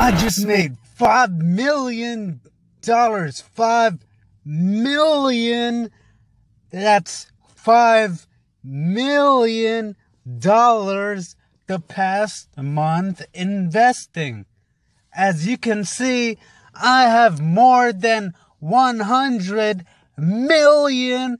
I just made $5 million. $5 million. That's $5 million the past month investing. As you can see, I have more than $100 million.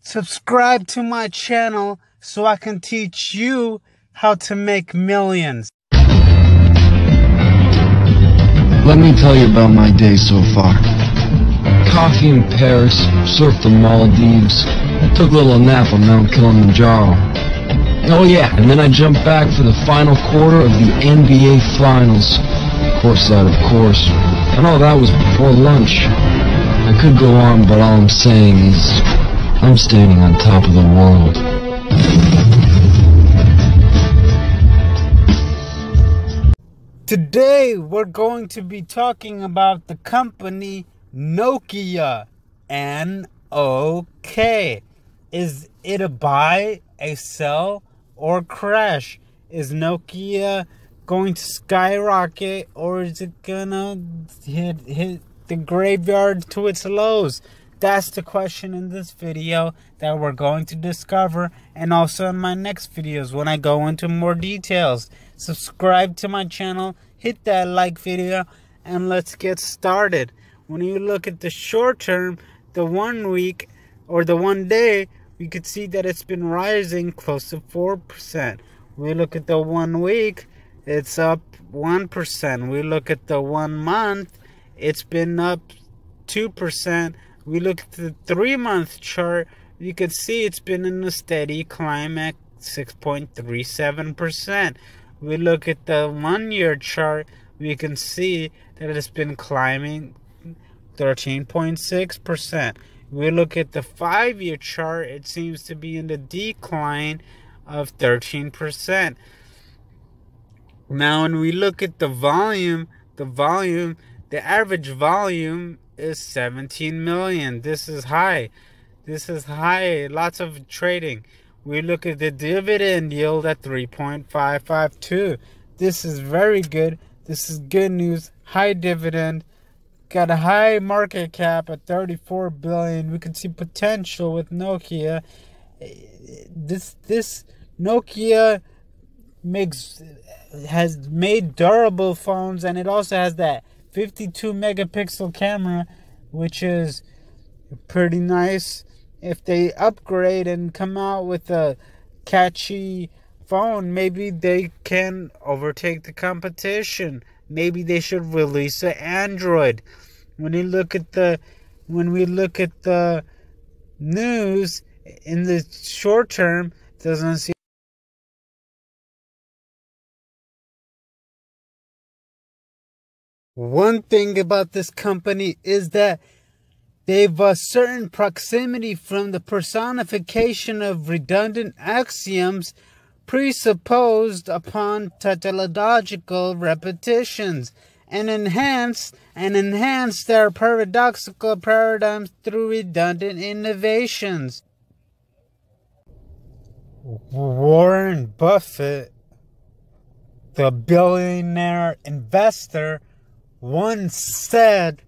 Subscribe to my channel so I can teach you how to make millions. Let me tell you about my day so far. Coffee in Paris, surfed the Maldives, took a little nap on Mount Kilimanjaro. Oh yeah, and then I jumped back for the final quarter of the NBA Finals. Courtside, of course. And all that was before lunch. I could go on, but all I'm saying is, I'm standing on top of the world. Today we're going to be talking about the company Nokia NOK. Is it a buy, a sell, or crash? Is Nokia going to skyrocket, or is it gonna hit the graveyard to its lows? That's the question in this video that we're going to discover, and also in my next videos when I go into more details. Subscribe to my channel, hit that like video, and let's get started. When you look at the short term, the 1 week or the 1 day, we could see that it's been rising close to 4%. We look at the 1 week, it's up 1%. We look at the 1 month, it's been up 2%. We look at the 3-month chart, you can see it's been in a steady climb at 6.37%. We look at the 1-year chart, we can see that it's been climbing 13.6%. We look at the 5-year chart, it seems to be in the decline of 13%. Now when we look at the volume, the average volume is 17 million. This is high. Lots of trading. We look at the dividend yield at 3.552. This is very good. This is good news. High dividend. Got a high market cap at 34 billion. We can see potential with Nokia. This Nokia has made durable phones, and it also has that 52 megapixel camera, which is pretty nice. If they upgrade and come out with a catchy phone, maybe they can overtake the competition. Maybe they should release an Android. When we look at the news in the short term, it doesn't seem. One thing about this company is that they've a certain proximity from the personification of redundant axioms presupposed upon tautological repetitions, and enhance their paradoxical paradigms through redundant innovations. Warren Buffett, the billionaire investor, once said,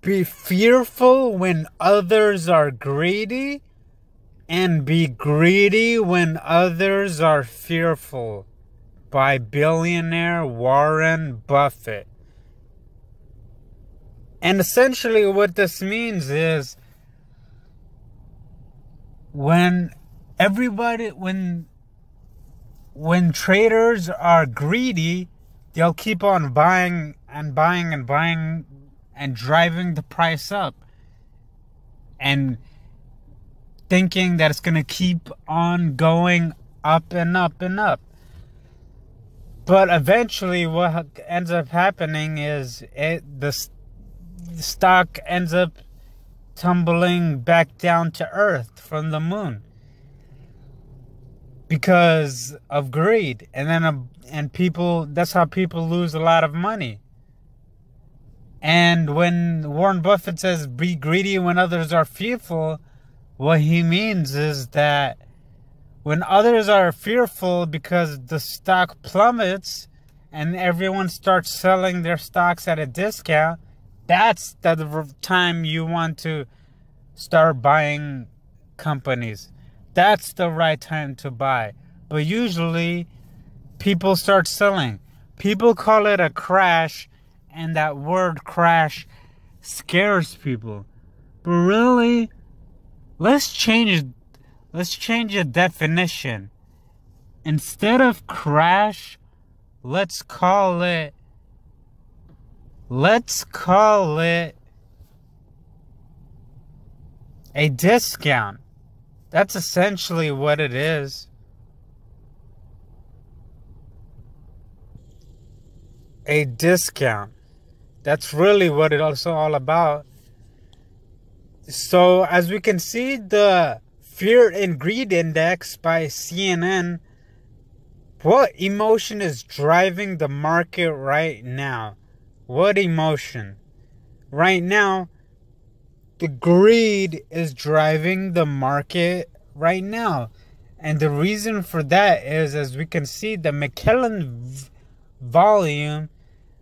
"Be fearful when others are greedy, and be greedy when others are fearful," by billionaire Warren Buffett. And essentially what this means is, when traders are greedy, they'll keep on buying and buying and buying and driving the price up and thinking that it's going to keep on going up and up and up. But eventually what ends up happening is the stock ends up tumbling back down to earth from the moon because of greed. And people, that's how people lose a lot of money. And when Warren Buffett says be greedy when others are fearful, what he means is that when others are fearful because the stock plummets and everyone starts selling their stocks at a discount, that's the time you want to start buying companies. That's the right time to buy. But usually, people start selling. People call it a crash, and that word crash scares people. But really, let's change the definition. Instead of crash, let's call it a discount. That's essentially what it is. A discount. That's really what it's all about. So, as we can see, the Fear and Greed Index by CNN, what emotion is driving the market right now? What emotion? Right now, the greed is driving the market right now. And the reason for that is, as we can see, the McKellen Volume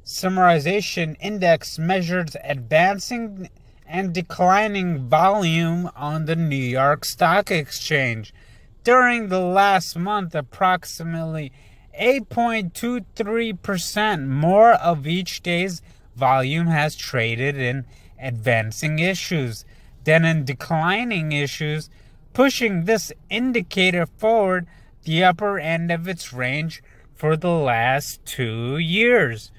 Summarization Index measures advancing and declining volume on the New York Stock Exchange. During the last month, approximately 8.23% more of each day's volume has traded in advancing issues than in declining issues, pushing this indicator forward the upper end of its range for the last 2 years.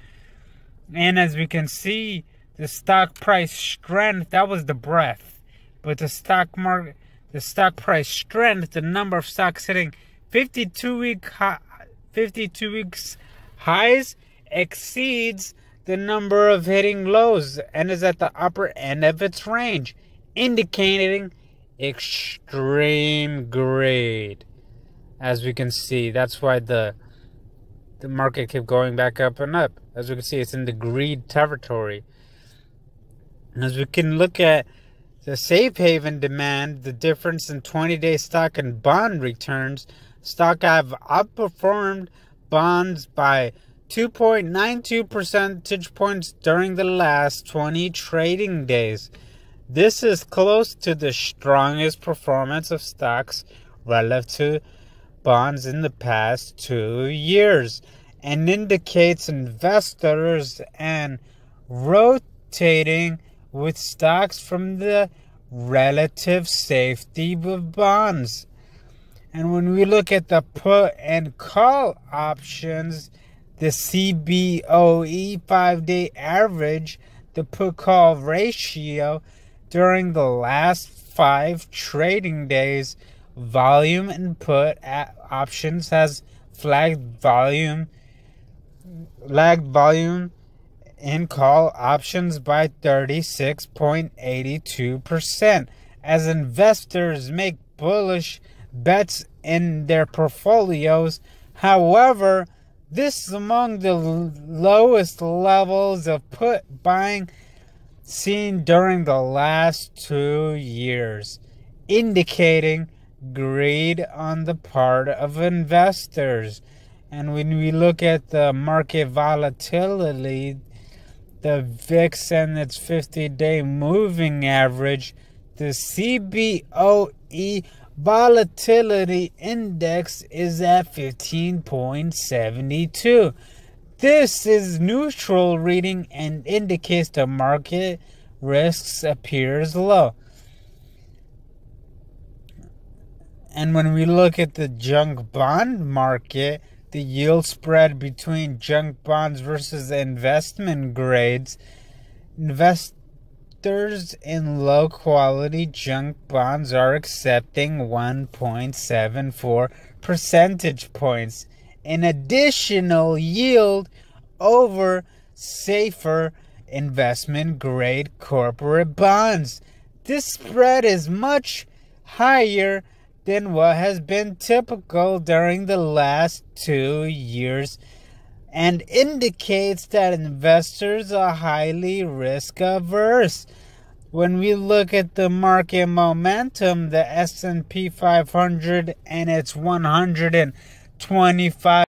And as we can see, the stock price strength, that was the breadth, but the stock price strength, the number of stocks hitting 52 weeks highs exceeds the number of hitting lows and is at the upper end of its range, indicating extreme greed. As we can see, that's why the market kept going back up and up. As we can see, it's in the greed territory. And as we can look at the safe haven demand, the difference in 20-day stock and bond returns, stock have outperformed bonds by 2.92 percentage points during the last 20 trading days. This is close to the strongest performance of stocks relative to bonds in the past 2 years, and indicates investors and rotating with stocks from the relative safety of bonds. And when we look at the put and call options, the CBOE 5-day average, the put-call ratio during the last 5 trading days, volume and put options has lagged volume in call options by 36.82%, as investors make bullish bets in their portfolios. However, this is among the lowest levels of put buying seen during the last 2 years, indicating greed on the part of investors. And when we look at the market volatility, the VIX and its 50-day moving average, the CBOE volatility index is at 15.72. This is neutral reading and indicates the market risks appears low. And when we look at the junk bond market, the yield spread between junk bonds versus investment grades, investors in low quality junk bonds are accepting 1.74 percentage points in additional yield over safer investment grade corporate bonds. This spread is much higher than what has been typical during the last 2 years and indicates that investors are highly risk averse. When we look at the market momentum, the S&P 500 and its 125